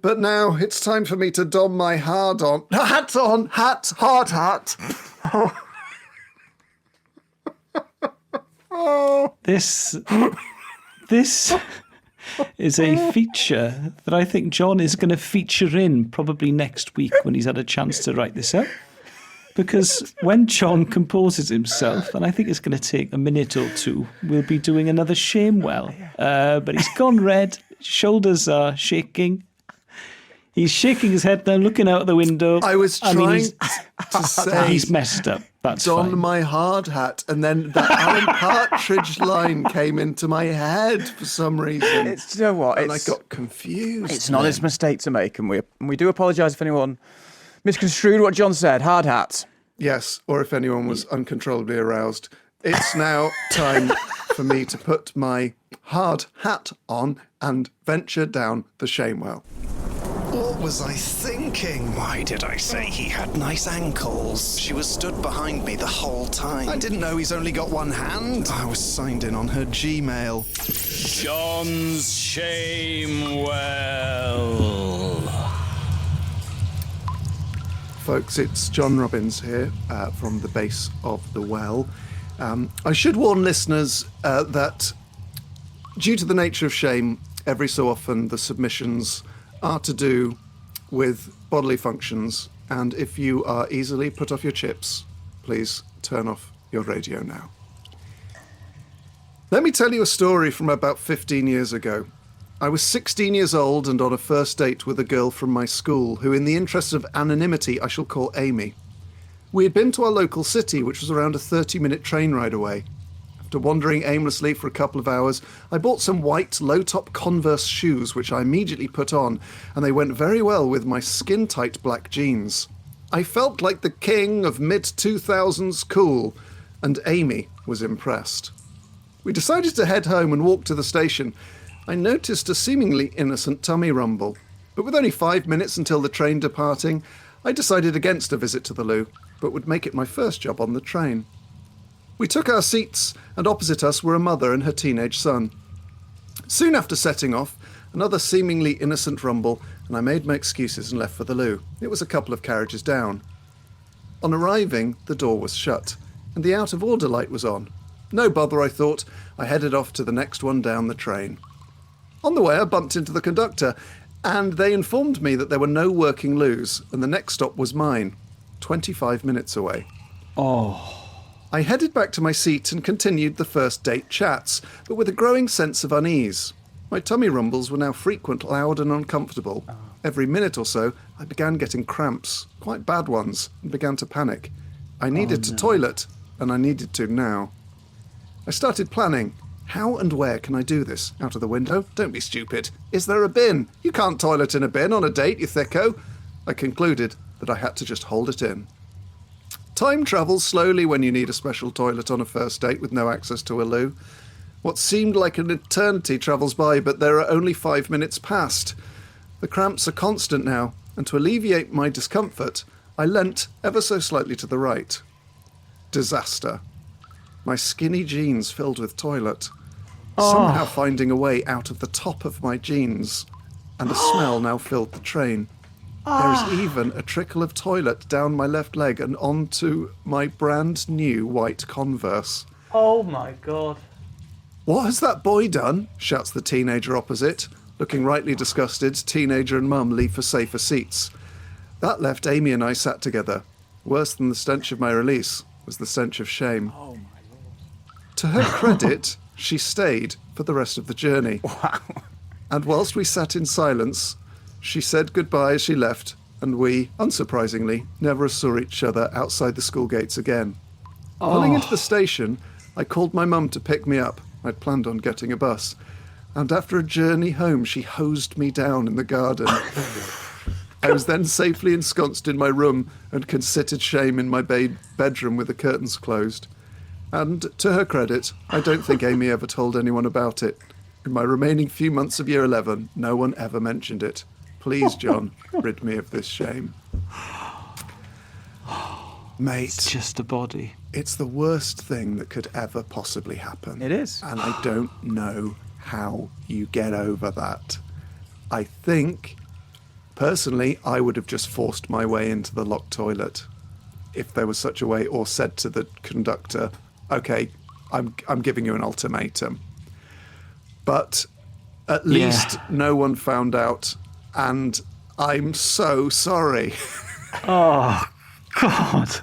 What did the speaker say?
But now it's time for me to don my hard on. Hat on! Hard hat! This is a feature that I think John is going to feature in probably next week when he's had a chance to write this up. Because when John composes himself, and I think it's going to take a minute or two, we'll be doing another shame well. But he's gone red, shoulders are shaking. He's shaking his head now, looking out the window. I was trying to say... He's messed up. That's don fine. my hard hat, and then that Alan Partridge line came into my head for some reason. Do you know what? And I got confused. It's not his mistake to make, and we do apologise if anyone misconstrued what John said. Hard hat. Yes, or if anyone was uncontrollably aroused. It's now time for me to put my hard hat on and venture down the shame well. What was I thinking? Why did I say he had nice ankles? She was stood behind me the whole time. I didn't know he's only got one hand. I was signed in on her Gmail. John's Shame Well. Folks, it's John Robbins here from the base of the well. I should warn listeners that due to the nature of shame, every so often the submissions are to do with bodily functions, and if you are easily put off your chips, please turn off your radio now. Let me tell you a story from about 15 years ago. I was 16 years old and on a first date with a girl from my school, who in the interest of anonymity I shall call Amy. We had been to our local city, which was around a 30-minute train ride away. After wandering aimlessly for a couple of hours, I bought some white, low-top Converse shoes, which I immediately put on, and they went very well with my skin-tight black jeans. I felt like the king of mid-2000s cool, and Amy was impressed. We decided to head home and walk to the station. I noticed a seemingly innocent tummy rumble, but with only 5 minutes until the train departing, I decided against a visit to the loo, but would make it my first job on the train. We took our seats, and opposite us were a mother and her teenage son. Soon after setting off, another seemingly innocent rumble, and I made my excuses and left for the loo. It was a couple of carriages down. On arriving, the door was shut, and the out-of-order light was on. No bother, I thought. I headed off to the next one down the train. On the way, I bumped into the conductor, and they informed me that there were no working loos, and the next stop was mine, 25 minutes away. Oh. I headed back to my seat and continued the first date chats, but with a growing sense of unease. My tummy rumbles were now frequent, loud and uncomfortable. Every minute or so, I began getting cramps, quite bad ones, and began to panic. I needed to toilet, and I needed to now. I started planning. How and where can I do this? Out of the window? Don't be stupid. Is there a bin? You can't toilet in a bin on a date, you thicko. I concluded that I had to just hold it in. Time travels slowly when you need a special toilet on a first date with no access to a loo. What seemed like an eternity travels by, but there are only 5 minutes past. The cramps are constant now, and to alleviate my discomfort, I leant ever so slightly to the right. Disaster. My skinny jeans filled with toilet. Somehow finding a way out of the top of my jeans, and a smell now filled the train. There is even a trickle of toilet down my left leg and onto my brand new white Converse. Oh my God. What has that boy done? Shouts the teenager opposite. Looking rightly disgusted, teenager and mum leave for safer seats. That left Amy and I sat together. Worse than the stench of my release was the stench of shame. Oh my Lord. To her credit, she stayed for the rest of the journey. Wow. And whilst we sat in silence, she said goodbye as she left, and we, unsurprisingly, never saw each other outside the school gates again. Pulling into the station, I called my mum to pick me up. I'd planned on getting a bus. And after a journey home, she hosed me down in the garden. I was then safely ensconced in my room and considered shame in my bedroom with the curtains closed. And to her credit, I don't think Amy ever told anyone about it. In my remaining few months of year 11, no one ever mentioned it. Please, John, rid me of this shame. Mate. It's just a body. It's the worst thing that could ever possibly happen. It is. And I don't know how you get over that. I think Personally, I would have just forced my way into the locked toilet, if there was such a way, or said to the conductor, "Okay, I'm giving you an ultimatum." But at least no one found out, and I'm so sorry. Oh, God.